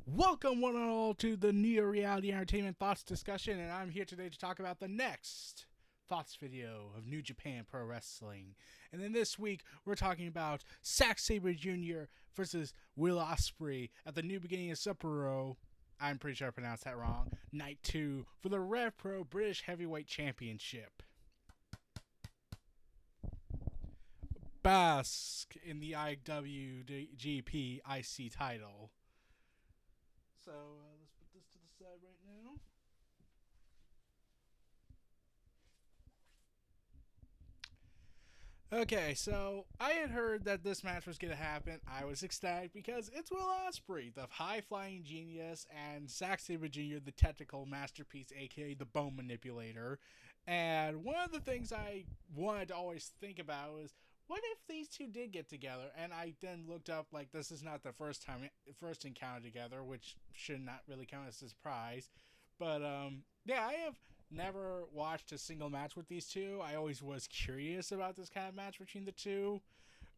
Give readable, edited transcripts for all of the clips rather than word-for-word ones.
Welcome, one and all, to the Neo Reality Entertainment Thoughts discussion, and I'm here today to talk about the next Thoughts video of New Japan Pro Wrestling. And then this week, we're talking about Zack Sabre Jr. versus Will Ospreay at the New Beginning of Sapporo. I'm pretty sure I pronounced that wrong. Night 2 for the Rev Pro British Heavyweight Championship. Bask in the IWGP IC title. So let's put this to the side right now. Okay, so I had heard that this match was going to happen. I was ecstatic because it's Will Ospreay, the high-flying genius, and Zack Sabre Jr., the technical masterpiece, aka the bone manipulator. And one of the things I wanted to always think about was, what if these two did get together? And I then looked up, like, this is not the first encounter together, which should not really count as a surprise. But yeah, I have never watched a single match with these two. I always was curious about this kind of match between the two,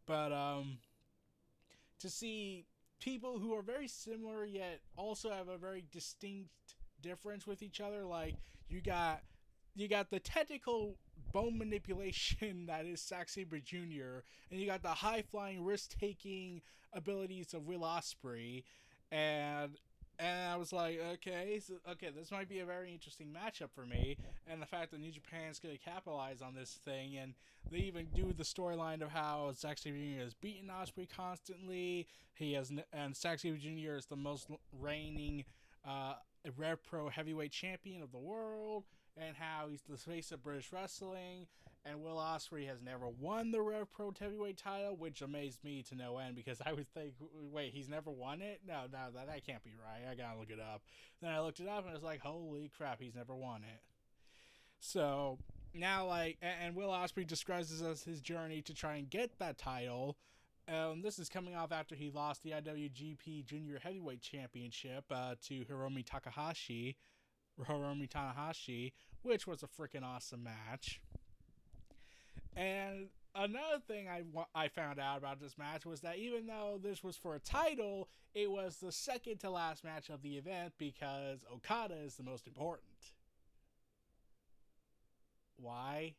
but to see people who are very similar yet also have a very distinct difference with each other, like you got the technical bone manipulation that is Zack Sabre Jr., and you got the high flying, risk taking abilities of Will Ospreay, and I was like, okay, this might be a very interesting matchup for me. And the fact that New Japan's going to capitalize on this thing, and they even do the storyline of how Zack Sabre Jr. has beaten Ospreay constantly. And Zack Sabre Jr. is the most reigning Rev Pro heavyweight champion of the world, and how he's the face of British wrestling, and Will Ospreay has never won the Rev Pro heavyweight title, which amazed me to no end, because I would think, wait, he's never won it? No, that can't be right. I gotta look it up. Then I looked it up, and I was like, holy crap, he's never won it. So now, like, and Will Ospreay describes as his journey to try and get that title. This is coming off after he lost the IWGP Junior Heavyweight Championship to Hiromu Tanahashi, which was a freaking awesome match. And another thing I found out about this match was that even though this was for a title, it was the second to last match of the event because Okada is the most important. Why?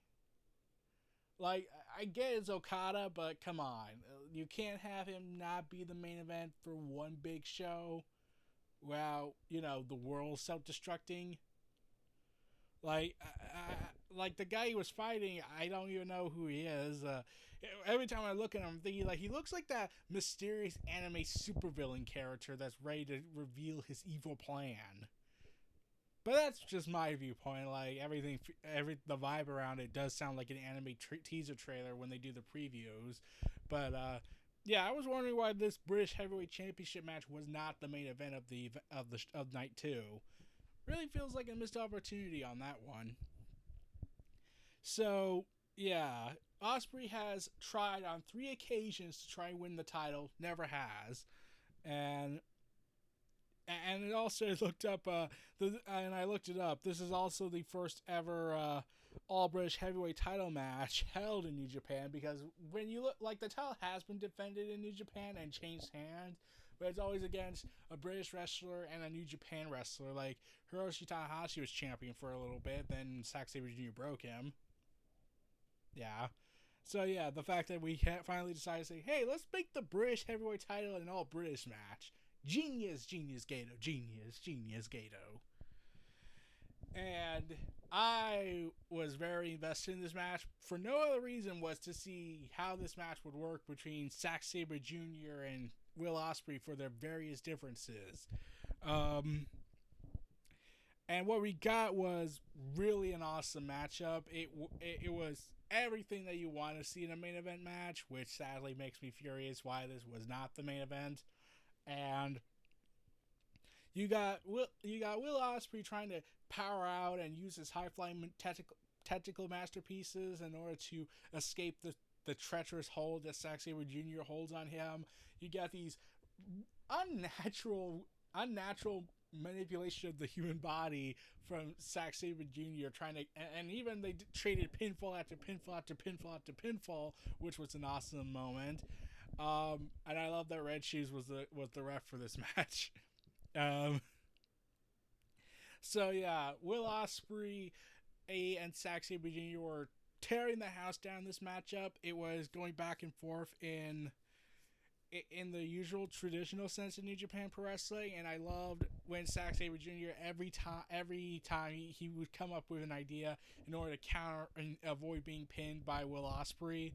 Like, I get it's Okada, but come on. You can't have him not be the main event for one big show while, the world's self-destructing. Like the guy he was fighting, I don't even know who he is. Every time I look at him, I'm thinking, like, he looks like that mysterious anime supervillain character that's ready to reveal his evil plan. But that's just my viewpoint. Like, the vibe around it does sound like an anime teaser trailer when they do the previews. But yeah, I was wondering why this British Heavyweight Championship match was not the main event of night 2. Really feels like a missed opportunity on that one. So yeah, Ospreay has tried on 3 occasions to try and win the title, never has, and it also looked up and I looked it up. This is also the first ever all British heavyweight title match held in New Japan, because when you look, like, the title has been defended in New Japan and changed hands, but it's always against a British wrestler and a New Japan wrestler. Like, Hiroshi Tanahashi was champion for a little bit, then Zack Sabre Jr. broke him. Yeah. So yeah, the fact that we finally decided to say, hey, let's make the British heavyweight title an all British match. Genius Gato. Genius Gato. And I was very invested in this match for no other reason was to see how this match would work between Zack Sabre Jr. and Will Ospreay for their various differences. And what we got was really an awesome matchup. It was everything that you want to see in a main event match, which sadly makes me furious why this was not the main event. And you got Will Ospreay trying to power out and use his high flying technical masterpieces in order to escape the treacherous hold that Zack Sabre Jr. holds on him. You got these unnatural manipulation of the human body from Zack Sabre Jr. trying to, and even they traded pinfall after pinfall after pinfall after pinfall, which was an awesome moment. And I love that Red Shoes was the ref for this match. Um, so yeah, Will Ospreay and Zack Sabre Jr. were tearing the house down this matchup. It was going back and forth in the usual traditional sense of New Japan Pro Wrestling, and I loved when Zack Sabre Jr. every time he would come up with an idea in order to counter and avoid being pinned by Will Ospreay.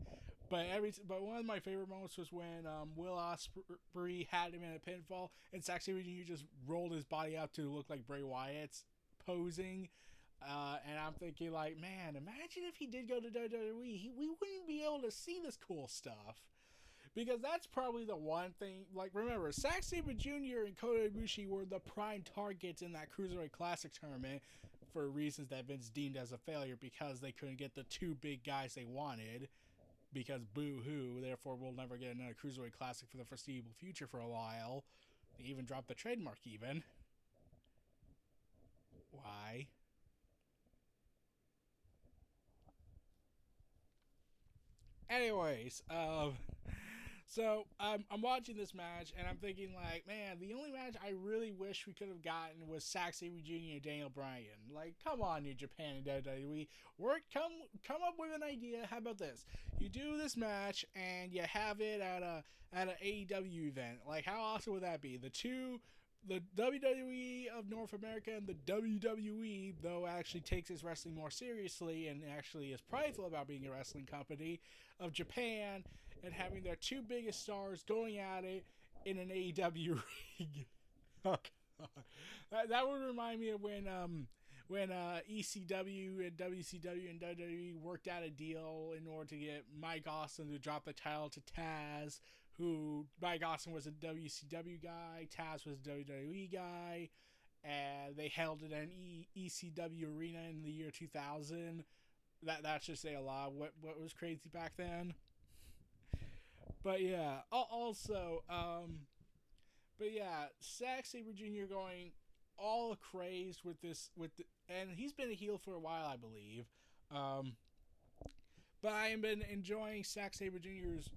But one of my favorite moments was when Will Ospreay had him in a pinfall, and Zack Sabre Jr. just rolled his body out to look like Bray Wyatt's posing. And I'm thinking, like, man, imagine if he did go to WWE, we wouldn't be able to see this cool stuff. Because that's probably the one thing. Like, remember, Zack Sabre Jr. and Kota Ibushi were the prime targets in that Cruiserweight Classic tournament for reasons that Vince deemed as a failure because they couldn't get the two big guys they wanted. Because boo hoo, therefore we'll never get another Cruiserweight Classic for the foreseeable future for a while. They even dropped the trademark, even. Why? Anyways, so I'm watching this match and I'm thinking like, man, the only match I really wish we could have gotten was Zack Sabre Jr. and Daniel Bryan. Like, come on, New Japan and WWE, come up with an idea. How about this? You do this match and you have it at an AEW event. Like, how awesome would that be? The WWE of North America and the WWE, though, actually takes its wrestling more seriously and actually is prideful about being a wrestling company, of Japan, and having their two biggest stars going at it in an AEW ring. Oh, God. That would remind me of when ECW and WCW and WWE worked out a deal in order to get Mike Austin to drop the title to Taz, who Mike Austin was a WCW guy, Taz was a WWE guy, and they held it in ECW arena in the year 2000. That should say a lot. What was crazy back then. But yeah, also, but yeah, Zack Sabre Jr. going all crazed with and he's been a heel for a while, I believe. Um, but I have been enjoying Zack Sabre Jr.'s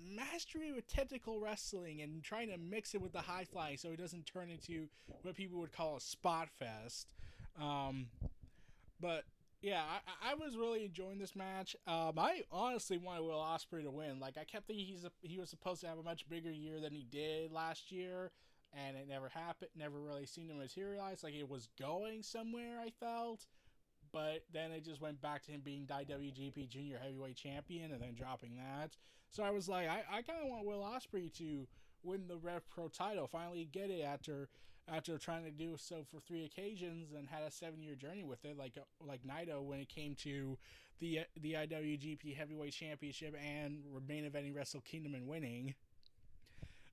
mastery with technical wrestling and trying to mix it with the high flying so it doesn't turn into what people would call a spot fest. Um, but yeah, I was really enjoying this match. I honestly wanted Will Ospreay to win. Like, I kept thinking he was supposed to have a much bigger year than he did last year, and it never happened. Never really seemed to materialize. Like, it was going somewhere, I felt, but then it just went back to him being IWGP Junior Heavyweight Champion and then dropping that. So I was like, I kind of want Will Ospreay to win the Rev Pro title, finally get it after trying to do so for 3 occasions and had a 7-year journey with it, like Naito when it came to the IWGP Heavyweight Championship and main eventing Wrestle Kingdom and winning.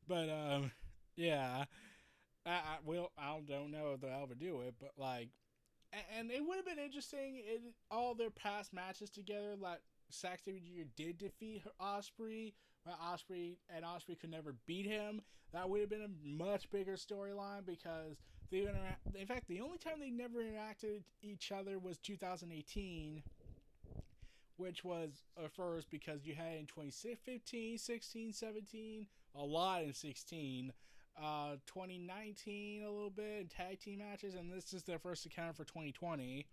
But yeah, I don't know if they'll ever do it, but like, and it would have been interesting in all their past matches together. Like, Zack Sabre Jr. did defeat Ospreay, but Ospreay could never beat him. That would have been a much bigger storyline because in fact, the only time they never interacted each other was 2018, which was a first because you had in 2015, 16, 17, a lot in 16, 2019 a little bit in tag team matches, and this is their first encounter for 2020.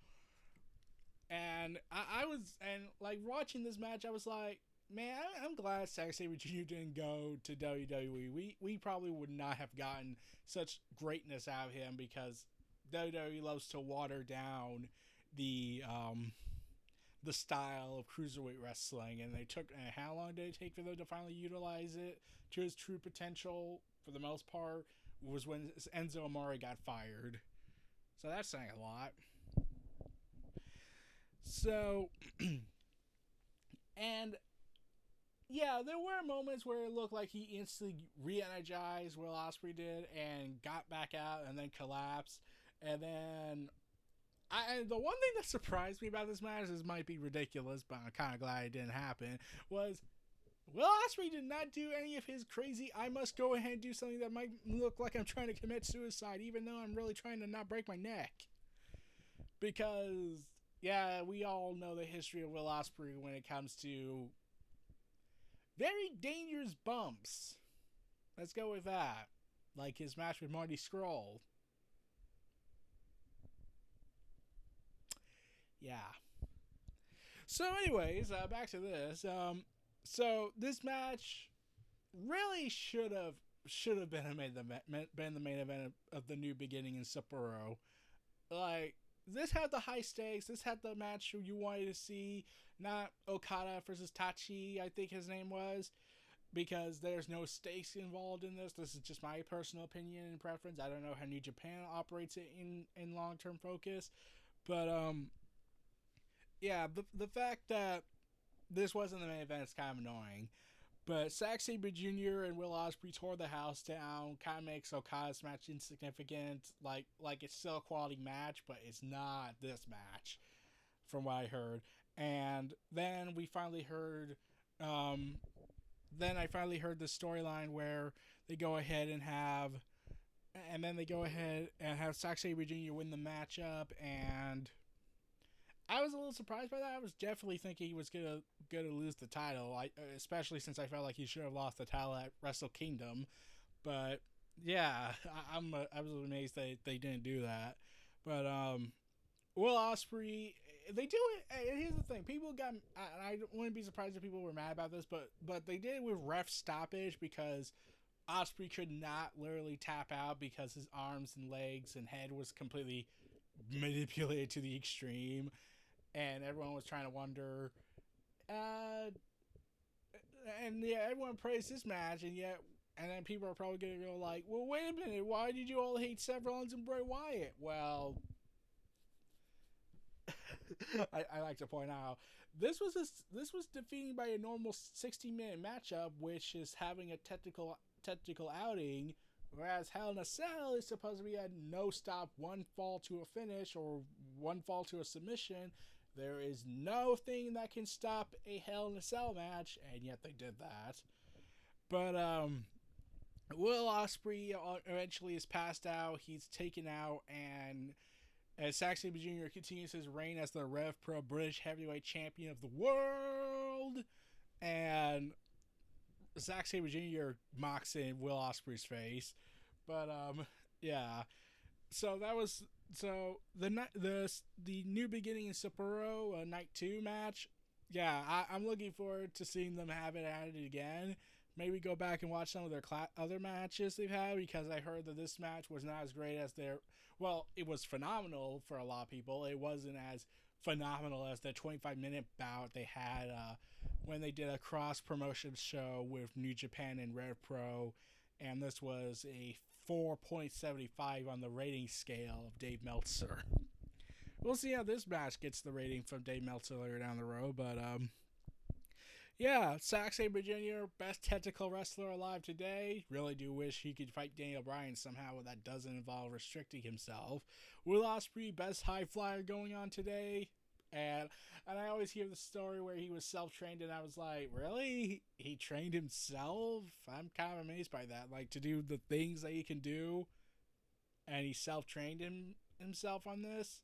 And I was, and like watching this match, I was like, man, I'm glad Zack Sabre Jr. didn't go to WWE. We probably would not have gotten such greatness out of him because WWE loves to water down the style of cruiserweight wrestling, and they took. And how long did it take for them to finally utilize it to its true potential? For the most part, was when Enzo Amore got fired. So that's saying a lot. So, and yeah, there were moments where it looked like he instantly re-energized, Will Ospreay did, and got back out and then collapsed. And then, the one thing that surprised me about this match, this might be ridiculous, but I'm kind of glad it didn't happen, was Will Ospreay did not do any of his crazy, I must go ahead and do something that might look like I'm trying to commit suicide, even though I'm really trying to not break my neck. Because, yeah, we all know the history of Will Ospreay when it comes to very dangerous bumps. Let's go with that. like his match with Marty Scurll. Yeah. So, anyways, back to this. So this match really should have been the main event of the New Beginning in Sapporo. Like, this had the high stakes. This had the match you wanted to see, not Okada versus Tachi, I think his name was, because there's no stakes involved in this. This is just my personal opinion and preference. I don't know how New Japan operates it in long term focus, but yeah, the fact that this wasn't the main event is kind of annoying. But Zack Sabre Jr. and Will Ospreay tore the house down. Kind of makes Okada's match insignificant. Like it's still a quality match, but it's not this match, from what I heard. And then we finally heard. Then I finally heard the storyline where they go ahead and have. And then they go ahead and have Zack Sabre Jr. win the matchup, and I was a little surprised by that. I was definitely thinking he was gonna lose the title, especially since I felt like he should have lost the title at Wrestle Kingdom. But yeah, I was amazed they didn't do that. But Will Ospreay, they do it. And here's the thing: people got. I wouldn't be surprised if people were mad about this, but they did it with ref stoppage because Ospreay could not literally tap out because his arms and legs and head was completely manipulated to the extreme, and everyone was trying to wonder. And yeah, everyone praised this match, and then people are probably gonna go like, "Well, wait a minute, why did you all hate Seth Rollins and Bray Wyatt?" Well, I like to point out this was defeated by a normal 60-minute matchup, which is having a technical outing, whereas Hell in a Cell is supposed to be a no stop, one fall to a finish or one fall to a submission. There is no thing that can stop a Hell in a Cell match, and yet they did that. But Will Ospreay eventually is passed out. He's taken out, and as Zack Sabre Jr. continues his reign as the Rev Pro British Heavyweight Champion of the world, and Zack Sabre Jr. mocks in Will Ospreay's face. But yeah. So that was the New Beginning in Sapporo night 2 match. Yeah, I'm looking forward to seeing them have it added again. Maybe go back and watch some of their other matches they've had, because I heard that this match was not as great as their. Well, it was phenomenal for a lot of people. It wasn't as phenomenal as the 25-minute bout they had when they did a cross promotion show with New Japan and Rev Pro, and this was a 4.75 on the rating scale of Dave Meltzer. We'll see how this match gets the rating from Dave Meltzer later down the road, but yeah, Zack Sabre Jr., best technical wrestler alive today. Really do wish he could fight Daniel Bryan somehow, but that doesn't involve restricting himself. Will Ospreay, best high flyer going on today. And I always hear the story where he was self-trained, and I was like, really? He trained himself? I'm kind of amazed by that. Like, to do the things that he can do, and he self-trained himself on this?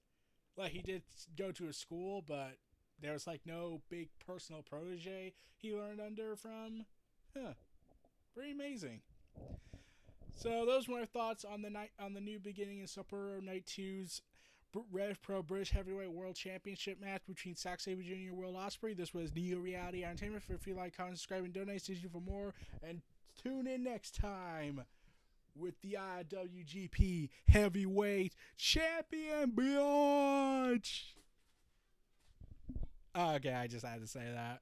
Like, he did go to a school, but there was like no big personal protege he learned under from. Huh. Pretty amazing. So those were my thoughts on the New Beginning in Sapporo Night 2's Rev Pro British Heavyweight World Championship match between Zack Sabre Jr. and Will Ospreay. This was Neo Reality Entertainment. If you like, comment, subscribe, and donate, stay tuned for more. And tune in next time with the IWGP Heavyweight Champion Biatch. Okay, I just had to say that.